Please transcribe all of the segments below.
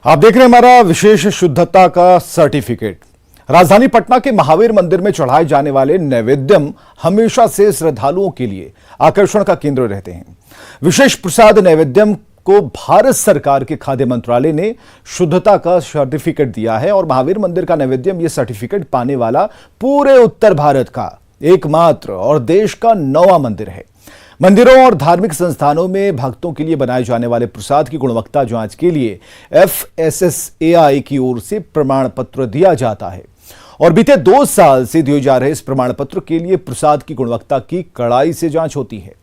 आप देख रहे हैं हमारा विशेष शुद्धता का सर्टिफिकेट। राजधानी पटना के महावीर मंदिर में चढ़ाए जाने वाले नैवेद्यम हमेशा से श्रद्धालुओं के लिए आकर्षण का केंद्र रहते हैं। विशेष प्रसाद नैवेद्यम को भारत सरकार के खाद्य मंत्रालय ने शुद्धता का सर्टिफिकेट दिया है और महावीर मंदिर का नैवेद्यम ये सर्टिफिकेट पाने वाला पूरे उत्तर भारत का एकमात्र और देश का 9वां मंदिर है। मंदिरों और धार्मिक संस्थानों में भक्तों के लिए बनाए जाने वाले प्रसाद की गुणवत्ता जांच के लिए FSSAI की ओर से प्रमाण पत्र दिया जाता है और बीते 2 साल से दिए जा रहे इस प्रमाण पत्र के लिए प्रसाद की गुणवत्ता की कड़ाई से जांच होती है।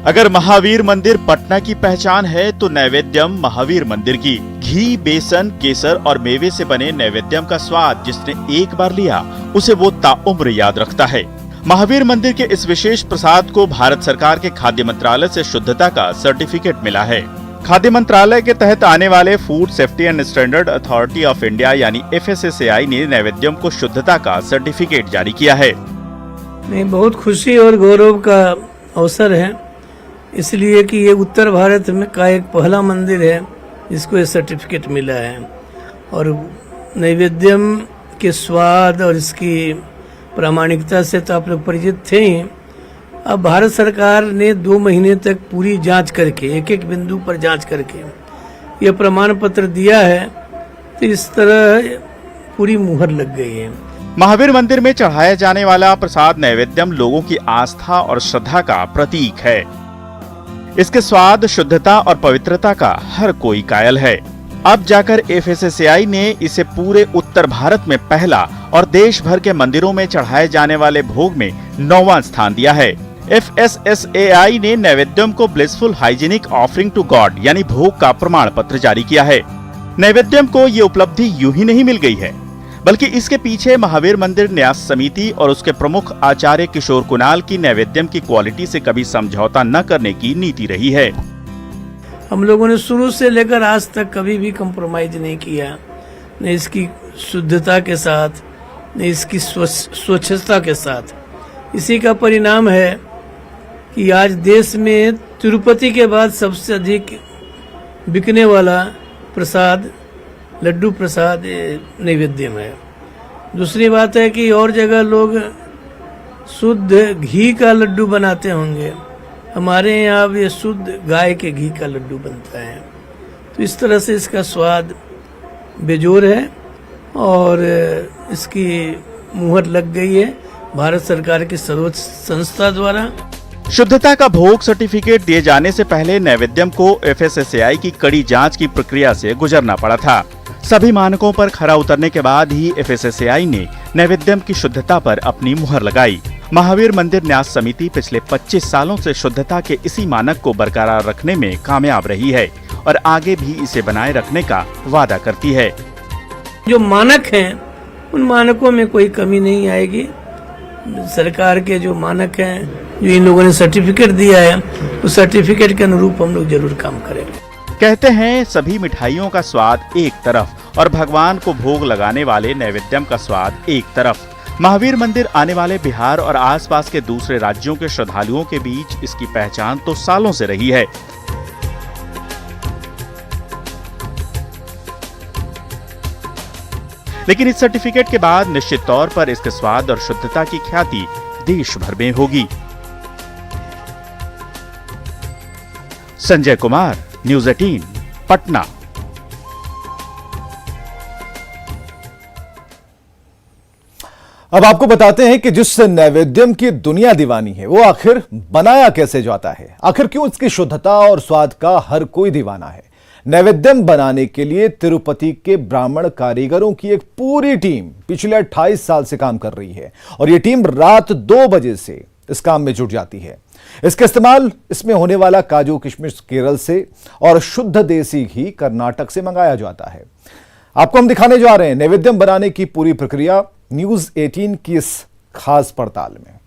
अगर महावीर मंदिर पटना की पहचान है तो नैवेद्यम महावीर मंदिर की। घी, बेसन, केसर और मेवे से बने नैवेद्यम का स्वाद जिसने एक बार लिया उसे वो ताउम्र याद रखता है। महावीर मंदिर के इस विशेष प्रसाद को भारत सरकार के खाद्य मंत्रालय से शुद्धता का सर्टिफिकेट मिला है। खाद्य मंत्रालय के तहत आने वाले food safety and standard authority of India यानी FSSAI ने नैवेद्यम को शुद्धता का सर्टिफिकेट जारी किया है। बहुत खुशी और गौरव का अवसर है, इसलिए कि ये उत्तर भारत में का एक पहला मंदिर है जिसको ये सर्टिफिकेट मिला है। और नैवेद्यम के स्वाद और इसकी प्रामाणिकता से तो आप लोग परिचित थे ही। अब भारत सरकार ने 2 महीने तक पूरी जांच करके एक बिंदु पर जांच करके ये प्रमाण पत्र दिया है, तो इस तरह पूरी मुहर लग गई है। महावीर मंदिर में चढ़ाया जाने वाला प्रसाद नैवेद्यम लोगों की आस्था और श्रद्धा का प्रतीक है। इसके स्वाद, शुद्धता और पवित्रता का हर कोई कायल है। अब जाकर FSSAI ने इसे पूरे उत्तर भारत में पहला और देश भर के मंदिरों में चढ़ाए जाने वाले भोग में 9वां स्थान दिया है। FSSAI ने नैवेद्यम को blissful hygienic offering to God यानी भोग का प्रमाण पत्र जारी किया है। नैवेद्यम को ये उपलब्धि यूं ही नहीं मिल गई है, बल्कि इसके पीछे महावीर मंदिर न्यास समिति और उसके प्रमुख आचार्य किशोर कुणाल की नैवेद्यम की क्वालिटी से कभी समझौता न करने की नीति रही है। हम लोगों ने शुरू से लेकर आज तक कभी भी कंप्रोमाइज नहीं किया, न इसकी शुद्धता के साथ न इसकी स्वच्छता के साथ। इसी का परिणाम है कि आज देश में तिरुपति के बाद सबसे अधिक बिकने वाला प्रसाद लड्डू प्रसाद नैवेद्यम है। दूसरी बात है कि और जगह लोग शुद्ध घी का लड्डू बनाते होंगे, हमारे यहाँ अब ये शुद्ध गाय के घी का लड्डू बनता है। तो इस तरह से इसका स्वाद बेजोर है और इसकी मुहर लग गई है भारत सरकार की सर्वोच्च संस्था द्वारा। शुद्धता का भोग सर्टिफिकेट दिए जाने से पहले नैवेद्यम को FSSAI की कड़ी जांच की प्रक्रिया से गुजरना पड़ा था। सभी मानकों पर खरा उतरने के बाद ही FSSAI ने नैवेद्यम की शुद्धता पर अपनी मुहर लगाई। महावीर मंदिर न्यास समिति पिछले 25 सालों से शुद्धता के इसी मानक को बरकरार रखने में कामयाब रही है और आगे भी इसे बनाए रखने का वादा करती है। जो मानक हैं उन मानकों में कोई कमी नहीं आएगी। सरकार के जो मानक हैं, जो इन लोगों ने सर्टिफिकेट दिया है, उस सर्टिफिकेट के अनुरूप हम लोग जरूर काम करेंगे। कहते हैं सभी मिठाइयों का स्वाद एक तरफ और भगवान को भोग लगाने वाले नैवेद्यम का स्वाद एक तरफ। महावीर मंदिर आने वाले बिहार और आसपास के दूसरे राज्यों के श्रद्धालुओं के बीच इसकी पहचान तो सालों से रही है। लेकिन इस सर्टिफिकेट के बाद निश्चित तौर पर इसके स्वाद और शुद्धता की ख्याति देश भर में होगी। संजय कुमार, न्यूज़ 18, पटना। अब आपको बताते हैं कि जिस नैवेद्यम की दुनिया दीवानी है वो आखिर बनाया कैसे जाता है, आखिर क्यों इसकी शुद्धता और स्वाद का हर कोई दीवाना है। नैवेद्यम बनाने के लिए तिरुपति के ब्राह्मण कारीगरों की एक पूरी टीम पिछले 28 साल से काम कर रही है और यह टीम रात 2 बजे से इस काम में जुट जाती है। इसका इस्तेमाल इसमें होने वाला काजू किशमिश केरल से और शुद्ध देसी घी कर्नाटक से मंगाया जाता है। आपको हम दिखाने जा रहे हैं नैवेद्यम बनाने की पूरी प्रक्रिया न्यूज़ 18 की इस खास पड़ताल में।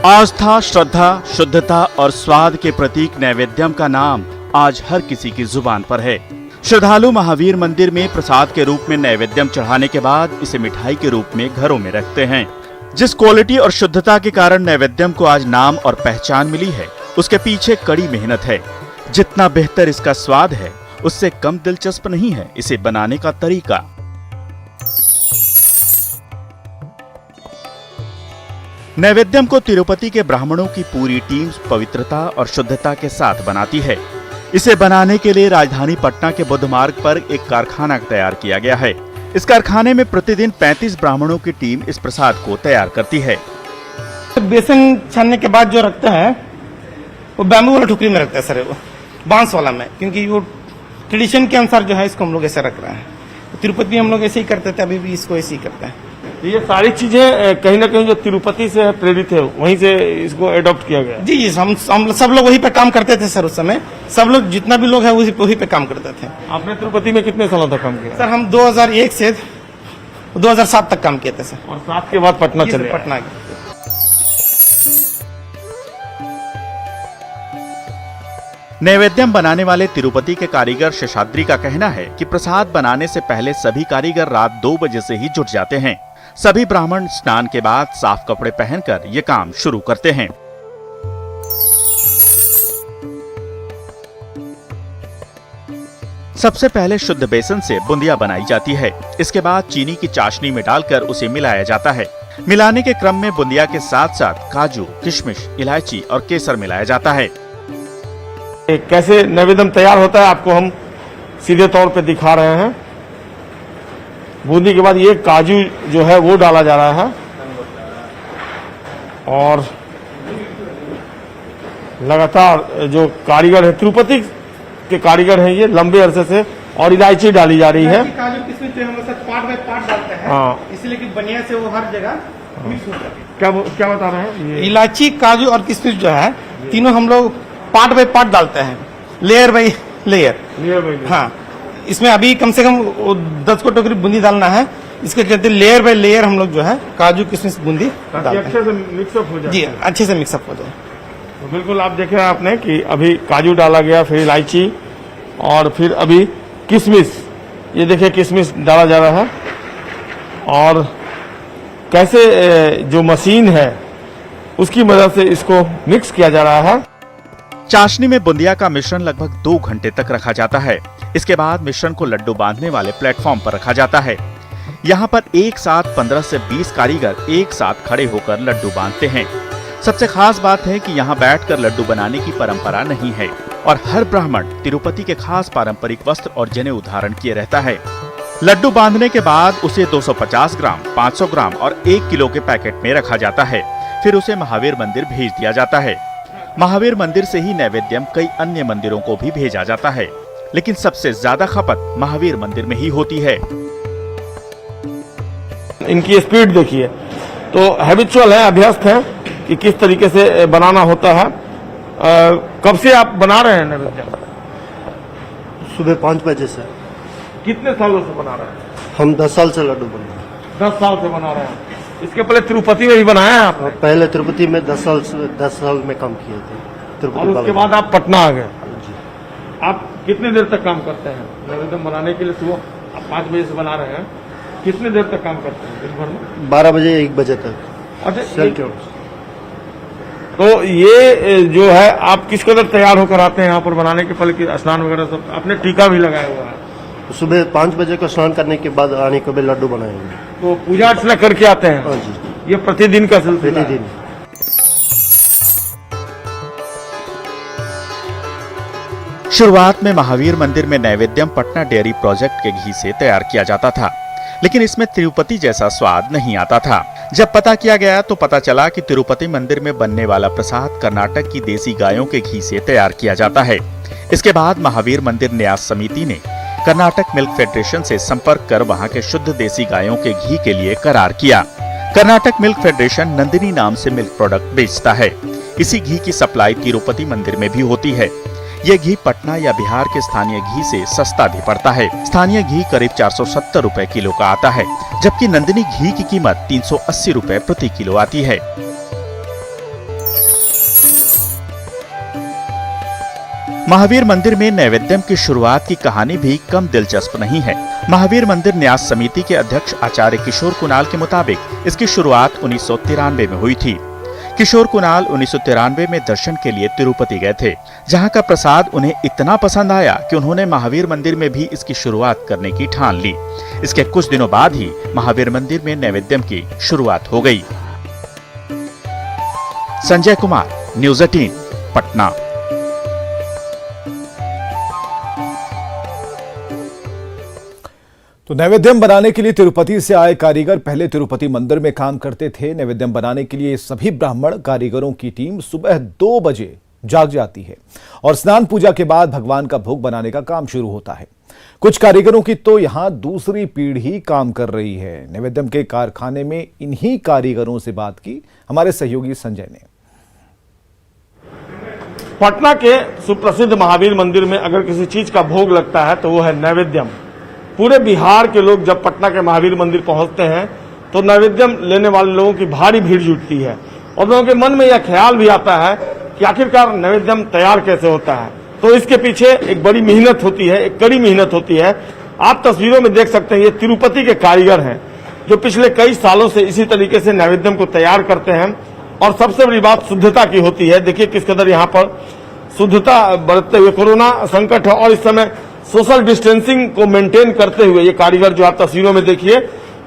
आस्था, श्रद्धा, शुद्धता और स्वाद के प्रतीक नैवेद्यम का नाम आज हर किसी की जुबान पर है। श्रद्धालु महावीर मंदिर में प्रसाद के रूप में नैवेद्यम चढ़ाने के बाद इसे मिठाई के रूप में घरों में रखते हैं। जिस क्वालिटी और शुद्धता के कारण नैवेद्यम को आज नाम और पहचान मिली है, उसके पीछे कड़ी मेहनत है। जितना बेहतर इसका स्वाद है, उससे कम दिलचस्प नहीं है इसे बनाने का तरीका। नैवेद्यम को तिरुपति के ब्राह्मणों की पूरी टीम पवित्रता और शुद्धता के साथ बनाती है। इसे बनाने के लिए राजधानी पटना के बुद्ध मार्ग पर एक कारखाना तैयार किया गया है। इस कारखाने में प्रतिदिन 35 ब्राह्मणों की टीम इस प्रसाद को तैयार करती है। बेसन छानने के बाद जो रखते हैं वो बैम्बू वाला टोकरी में रखते हैं सर, वो बांस वाला में, क्योंकि वो ट्रेडिशन के अनुसार जो है इसको हम लोग ऐसे रख रहे हैं। तिरुपति में हम लोग ऐसे ही करते थे, अभी भी इसको ऐसे ही करते हैं। ये सारी चीजें कहीं ना कहीं जो तिरुपति से प्रेरित है, वहीं से इसको अडॉप्ट किया गया। जी हम सब लोग वहीं पे काम करते थे सर। उस समय सब लोग, जितना भी लोग हैं, वहीं पे काम करते थे। आपने तिरुपति में कितने सालों तक काम किया? सर हम 2001 से 2007 तक काम किए थे सर, और 7 के बाद पटना जी, चले आए। पटना। नैवेद्यम बनाने वाले तिरुपति के कारीगर शेषाद्री का कहना है कि प्रसाद बनाने से पहले सभी कारीगर रात 2 बजे से ही जुट जाते हैं। सभी ब्राह्मण स्नान के बाद साफ कपड़े पहनकर ये काम शुरू करते हैं। सबसे पहले शुद्ध बेसन से बूंदिया बनाई जाती है। इसके बाद चीनी की चाशनी में डालकर उसे मिलाया जाता है। मिलाने के क्रम में बूंदिया के साथ साथ काजू, किशमिश, इलायची और केसर मिलाया जाता है। कैसे नैवेद्यम तैयार होता है आपको हम सीधे तौर पे दिखा रहे हैं। बूंदी के बाद ये काजू जो है वो डाला जा रहा है और लगातार जो कारीगर है, तिरुपति के कारीगर हैं, ये लंबे अरसे से, और इलायची डाली जा रही है। काजू किशमिश हम लोग पार्ट बाय पार्ट डालते हैं। हाँ। इसलिए कि बढ़िया से वो हर जगह मिक्स हो जाए। क्या बता रहे हैं? ये इलायची, काजू और किशमिश जो है, तीनों हम लोग पार्ट बाय पार्ट डालते हैं, लेयर बाय लेयर। हाँ, इसमें अभी कम से कम 10 को टोकरी बूंदी डालना है। इसके कहते हैं लेयर बाय लेयर हम लोग जो है काजू, किशमिश, बूंदी डालते हैं। अच्छे से मिक्सअप हो जाए। जी, अच्छे से मिक्सअप हो जाए। तो बिल्कुल आप देखे आपने कि अभी काजू डाला गया, फिर इलायची और फिर अभी किशमिश। ये देखिए किशमिश डाला जा रहा है और कैसे जो मशीन है उसकी मदद से इसको मिक्स किया जा रहा है। चाशनी में बूंदिया का मिश्रण लगभग 2 घंटे तक रखा जाता है। इसके बाद मिश्रण को लड्डू बांधने वाले प्लेटफॉर्म पर रखा जाता है। यहाँ पर एक साथ 15 से 20 कारीगर एक साथ खड़े होकर लड्डू बांधते हैं। सबसे खास बात है कि यहाँ बैठकर लड्डू बनाने की परंपरा नहीं है और हर ब्राह्मण तिरुपति के खास पारंपरिक वस्त्र और जनेऊ धारण किए रहता है। लड्डू बांधने के बाद उसे 250 ग्राम, 500 ग्राम और 1 किलो के पैकेट में रखा जाता है। फिर उसे महावीर मंदिर भेज दिया जाता है। महावीर मंदिर से ही नैवेद्यम कई अन्य मंदिरों को भी भेजा जाता है, लेकिन सबसे ज्यादा खपत महावीर मंदिर में ही होती है। इनकी स्पीड देखिए, तो हैबिचुअल है, अभ्यस्त है कि किस तरीके से बनाना होता है। कब से आप बना रहे हैं नैवेद्यम? सुबह 5 बजे से। कितने सालों से बना रहे हैं? हम 10 साल से लड्डू बना रहे हैं। 10 साल से बना रहे हैं। इसके पहले तिरुपति में भी बनाया है आपने? पहले तिरुपति में 10 साल में काम किए थे तिरुपति। और उसके बाद आप पटना आ गए। जी। आप कितने देर तक काम करते हैं नैवेद्यम बनाने के लिए? सुबह आप 5 बजे से बना रहे हैं, कितने देर तक काम करते हैं दिन भर में? 12 बजे 1 बजे तक। अच्छा, सेल के वक्त। तो ये जो है आप किस कदर तैयार होकर आते हैं यहाँ पर बनाने के पहले? कि स्नान वगैरह सब आपने टीका भी लगाया हुआ है? सुबह 5 बजे को स्नान करने के बाद आने के बाद लड्डू बनाएंगे। तो पूजा अर्चना करके आते हैं? हाँ जी, ये प्रतिदिन का सिलसिला है? प्रतिदिन। शुरुआत में महावीर मंदिर में नैवेद्यम पटना डेयरी प्रोजेक्ट के घी से तैयार किया जाता था, लेकिन इसमें तिरुपति जैसा स्वाद नहीं आता था। जब पता किया गया तो पता चला कि तिरुपति मंदिर में बनने वाला प्रसाद कर्नाटक की देसी गायों के घी से तैयार किया जाता है। इसके बाद महावीर मंदिर न्यास समिति ने कर्नाटक मिल्क फेडरेशन से संपर्क कर वहां के शुद्ध देसी गायों के घी के लिए करार किया। कर्नाटक मिल्क फेडरेशन नंदिनी नाम से मिल्क प्रोडक्ट बेचता है। इसी घी की सप्लाई तिरुपति मंदिर में भी होती है। ये घी पटना या बिहार के स्थानीय घी से सस्ता भी पड़ता है। स्थानीय घी करीब 470 रुपए किलो का आता है, जबकि नंदिनी घी की कीमत 380 रुपए प्रति किलो आती है। महावीर मंदिर में नैवेद्यम की शुरुआत की कहानी भी कम दिलचस्प नहीं है। महावीर मंदिर न्यास समिति के अध्यक्ष आचार्य किशोर कुणाल के मुताबिक इसकी शुरुआत 1993 में हुई थी। किशोर कुणाल 1993 में दर्शन के लिए तिरुपति गए थे, जहां का प्रसाद उन्हें इतना पसंद आया कि उन्होंने महावीर मंदिर में भी इसकी शुरुआत करने की ठान ली। इसके कुछ दिनों बाद ही महावीर मंदिर में नैवेद्यम की शुरुआत हो गई। संजय कुमार, न्यूज़ 18, पटना। तो नैवेद्यम बनाने के लिए तिरुपति से आए कारीगर पहले तिरुपति मंदिर में काम करते थे। नैवेद्यम बनाने के लिए सभी ब्राह्मण कारीगरों की टीम सुबह 2 बजे जाग जाती है और स्नान पूजा के बाद भगवान का भोग बनाने का काम शुरू होता है। कुछ कारीगरों की तो यहां दूसरी पीढ़ी काम कर रही है। नैवेद्यम के कारखाने में इन्हीं कारीगरों से बात की हमारे सहयोगी संजय ने। पटना के सुप्रसिद्ध महावीर मंदिर में अगर किसी चीज का भोग लगता है तो वो है नैवेद्यम। पूरे बिहार के लोग जब पटना के महावीर मंदिर पहुंचते हैं तो नैवेद्यम लेने वाले लोगों की भारी भीड़ जुटती है और लोगों के मन में यह ख्याल भी आता है कि आखिरकार नैवेद्यम तैयार कैसे होता है। तो इसके पीछे एक बड़ी मेहनत होती है, एक कड़ी मेहनत होती है। आप तस्वीरों में देख सकते हैं, ये तिरुपति के कारीगर हैं जो पिछले कई सालों से इसी तरीके से नैवेद्यम को तैयार करते हैं। और सबसे बड़ी बात शुद्धता की होती है। देखिए किस कदर यहाँ पर शुद्धता बरतते हुए, कोरोना संकट है और इस समय सोशल डिस्टेंसिंग को मेंटेन करते हुए ये कारीगर जो आप तस्वीरों में देखिए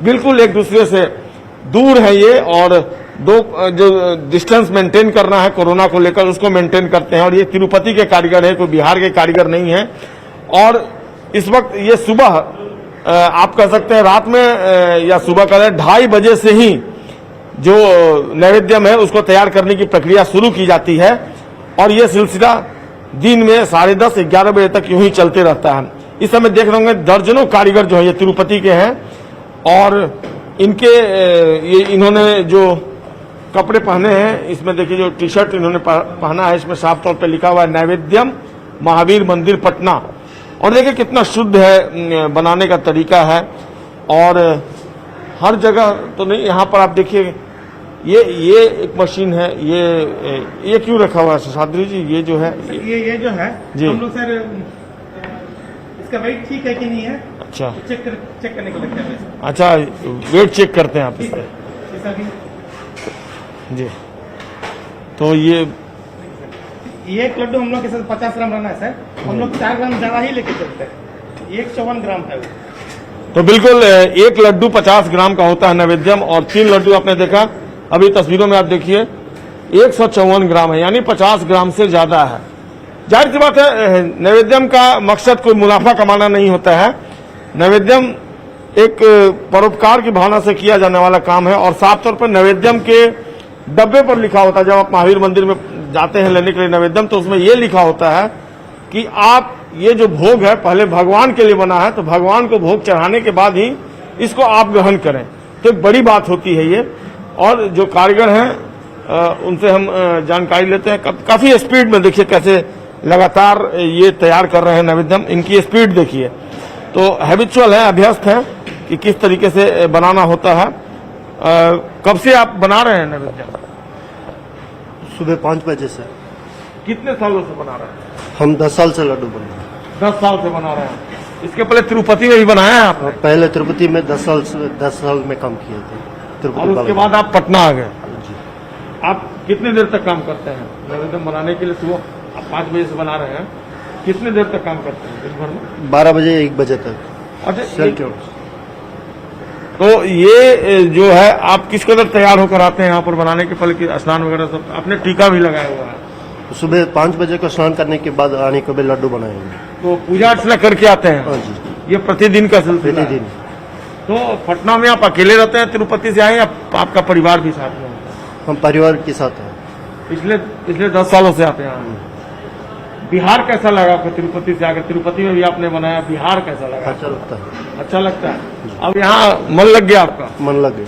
बिल्कुल एक दूसरे से दूर है ये, और जो डिस्टेंस मेंटेन करना है कोरोना को लेकर उसको मेंटेन करते हैं। और ये तिरुपति के कारीगर है, कोई बिहार के कारीगर नहीं है। और इस वक्त ये सुबह आप कह सकते हैं रात में या सुबह कह रहे 2:30 बजे से ही जो नैवेद्यम है उसको तैयार करने की प्रक्रिया शुरू की जाती है और ये सिलसिला दिन में 10:30 11 बजे तक यूं ही चलते रहता है। इस समय देख रहे होंगे दर्जनों कारीगर जो है ये तिरुपति के हैं और इन्होंने जो कपड़े पहने हैं इसमें देखिए जो टी शर्ट इन्होंने पहना है इसमें साफ तौर पे लिखा हुआ है नैवेद्यम महावीर मंदिर पटना। और देखिए कितना शुद्ध है बनाने का तरीका है और हर जगह तो नहीं। यहाँ पर आप देखिए ये एक मशीन है, ये क्यों रखा हुआ है शास्त्री जी? ये जो है ये जो है जी हम लोग सर इसका वेट ठीक है कि नहीं है अच्छा चेक करने को लगता है। अच्छा वेट चेक करते हैं आप इसका जी। तो ये एक लड्डू हम लोग के साथ 50 ग्राम रहना है सर। हम लोग 4 ग्राम ज्यादा ही लेके चलते हैं। 154 ग्राम है वो। तो बिल्कुल एक लड्डू 50 ग्राम का होता है नैवेद्यम और 3 लड्डू आपने देखा अभी तस्वीरों में आप देखिए 154 ग्राम है, यानी 50 ग्राम से ज्यादा है। जाहिर सी बात है नैवेद्यम का मकसद कोई मुनाफा कमाना नहीं होता है। नैवेद्यम एक परोपकार की भावना से किया जाने वाला काम है और साफ तौर पर नैवेद्यम के डब्बे पर लिखा होता है। जब आप महावीर मंदिर में जाते हैं लेने के लिए नैवेद्यम तो उसमें यह लिखा होता है कि आप ये जो भोग है पहले भगवान के लिए बना है तो भगवान को भोग चढ़ाने के बाद ही इसको आप ग्रहण करें। तो एक बड़ी बात होती है ये। और जो कारीगर हैं उनसे हम जानकारी लेते हैं। काफी स्पीड में देखिए कैसे लगातार ये तैयार कर रहे हैं नैवेद्यम। इनकी स्पीड देखिए तो हैबिचुअल है, अभ्यस्त है कि किस तरीके से बनाना होता है। कब से आप बना रहे हैं नैवेद्यम? सुबह 5 बजे से। कितने सालों से बना रहे हैं? हम 10 साल से लड्डू बना रहे हैं। 10 साल से बना रहे हैं। इसके पहले तिरुपति में भी बनाया है आपने? पहले तिरुपति में 10 साल में काम किए थे। और उसके बाद आप पटना आ गए। आप कितने देर तक काम करते हैं नैवेद्यम बनाने के लिए? सुबह आप 5 बजे से बना रहे हैं, कितने देर तक काम करते हैं दिन भर में? 12 बजे 1 बजे तक। अच्छा तो ये जो है आप किस कदर तैयार होकर आते हैं यहाँ पर बनाने के पहले? स्नान वगैरह सब आपने टीका भी लगाया हुआ है। सुबह 5 बजे को स्नान करने के बाद आने को भी लड्डू बनाएंगे। तो पूजा अर्चना करके आते हैं? हाँ जी। ये प्रतिदिन का सिलसिला? प्रतिदिन। तो पटना में आप अकेले रहते हैं, तिरुपति से आए या आपका परिवार भी साथ में? हम परिवार के साथ हैं। पिछले 10 सालों से आते हैं। बिहार कैसा लगा आपको तिरुपति से आकर? तिरुपति में भी आपने बनाया, बिहार कैसा लगा? अच्छा लगता है। अच्छा लगता है। अब यहाँ मन लग गया आपका? मन लग गया।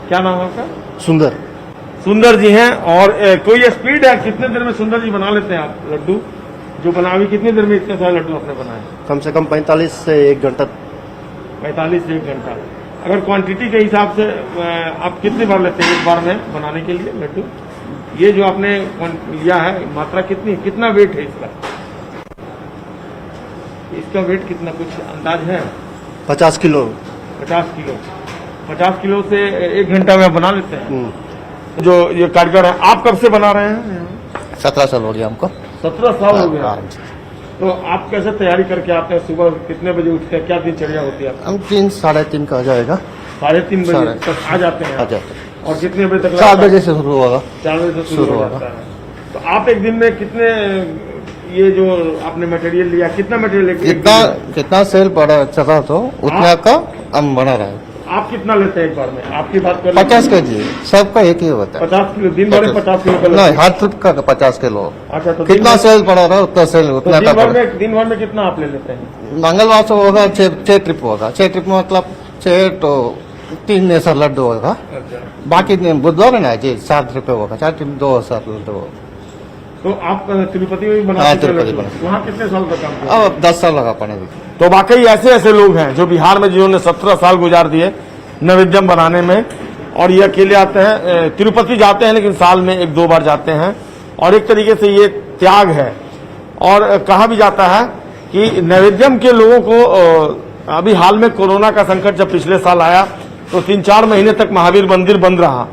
क्या नाम है आपका? सुंदर। सुंदर जी हैं। और कोई स्पीड है कितने देर में सुंदर जी बना लेते हैं आप लड्डू? जो बनावी कितनी देर में इतने सारे लड्डू आपने बनाए? कम से कम 45 से 1 घंटा। 45 से 1 घंटा। अगर क्वांटिटी के हिसाब से आप कितनी बार लेते हैं एक बार में बनाने के लिए लड्डू? ये जो आपने लिया है मात्रा कितना वेट है इसका? इसका वेट कितना, कुछ अंदाज है? 50 किलो 50 किलो। 50 किलो से 1 घंटा में बना लेते हैं। जो ये कारीगर है, आप कब से बना रहे हैं? 17 साल हो गया हमको। 17 साल हो गया। हाँ। तो आप कैसे तैयारी करके आते हैं? सुबह कितने बजे उठते हैं? क्या दिनचर्या होती है आपकी? हम 3 साढ़े 3 का हो जाएगा। 3:30 बजे साढ़े- तक आ जाते हैं? आ जाते हैं। और कितने बजे तक? 4 बजे से शुरू होगा। 4 बजे से शुरू शुरू हो होगा। जाता है। तो आप एक दिन में कितने, ये जो आपने मटेरियल लिया, कितना मटेरियल कितना सेल पड़ा चला तो उतना का हम बना रहे हैं। आप कितना लेते हैं एक बार में? आपकी बात कर 50 kg सबका एक ही होता है। 50 किलो दिन भर में 50 किलो का नहीं, लेते हैं? हर ट्रिप का 50 किलो। अच्छा, तो कितना सेल पड़ा रहा उतना सेल तो उतना का पड़ा। दिन भर में कितना आप ले लेते हैं? मंगलवार से होगा 6 ट्रिप होगा। 6 ट्रिप में मतलब 6 तो 3 ऐसा लड्डू होगा। अच्छा, बाकी दिन बुधवार है ना जी 7 ट्रिप होगा। 4 ट्रिप 2 7 लड्डू होगा। तो आप तिरुपति में भी बनाते हाँ, हैं तिरुपति लड्डू? बनाते हैं। वहाँ कितने साल का काम किया? अब 10 साल लगा पड़े। तो वाकई ऐसे ऐसे लोग हैं जो बिहार में, जिन्होंने 17 साल गुजार दिए नैवेद्यम बनाने में, और ये अकेले आते हैं। तिरुपति जाते हैं लेकिन साल में 1-2 बार जाते हैं, और एक तरीके से ये त्याग है। और कहा भी जाता है कि नैवेद्यम के लोगों को अभी हाल में कोरोना का संकट जब पिछले साल आया तो 3-4 महीने तक महावीर मंदिर बंद रहा,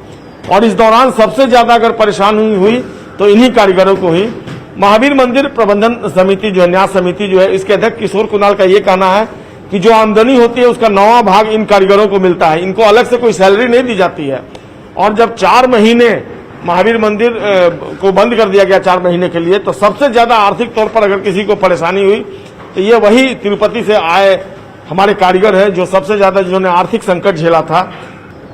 और इस दौरान सबसे ज्यादा अगर परेशानी हुई तो इन्हीं कारीगरों को ही। महावीर मंदिर प्रबंधन समिति जो है, न्यास समिति जो है, इसके अध्यक्ष किशोर कुणाल का ये कहना है कि जो आमदनी होती है उसका 9वां भाग इन कारीगरों को मिलता है। इनको अलग से कोई सैलरी नहीं दी जाती है। और जब 4 महीने महावीर मंदिर को बंद कर दिया गया 4 महीने के लिए, तो सबसे ज्यादा आर्थिक तौर पर अगर किसी को परेशानी हुई तो ये वही तिरुपति से आए हमारे कारीगर हैं, जो सबसे ज्यादा जिन्होंने आर्थिक संकट झेला था।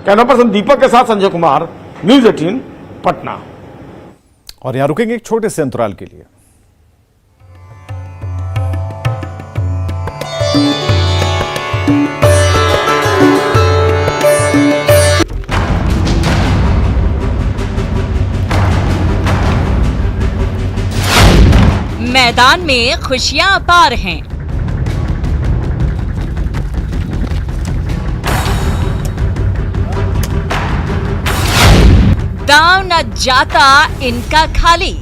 कैमरा पर्सन दीपक के साथ संजय कुमार, न्यूज 18 पटना। और यहां रुकेंगे एक छोटे से अंतराल के लिए। मैदान में खुशियां अपार हैं। दांव न जाता इनका खाली।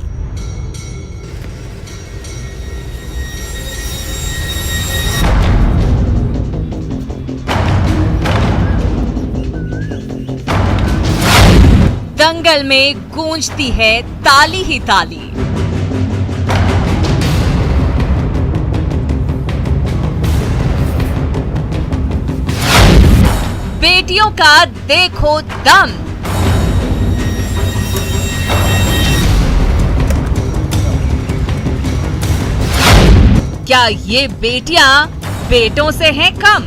दंगल में गूंजती है ताली ही ताली। बेटियों का देखो दम। क्या ये बेटियां बेटों से हैं कम?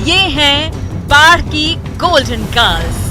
ये हैं बाढ़ की गोल्डन गर्ल्स।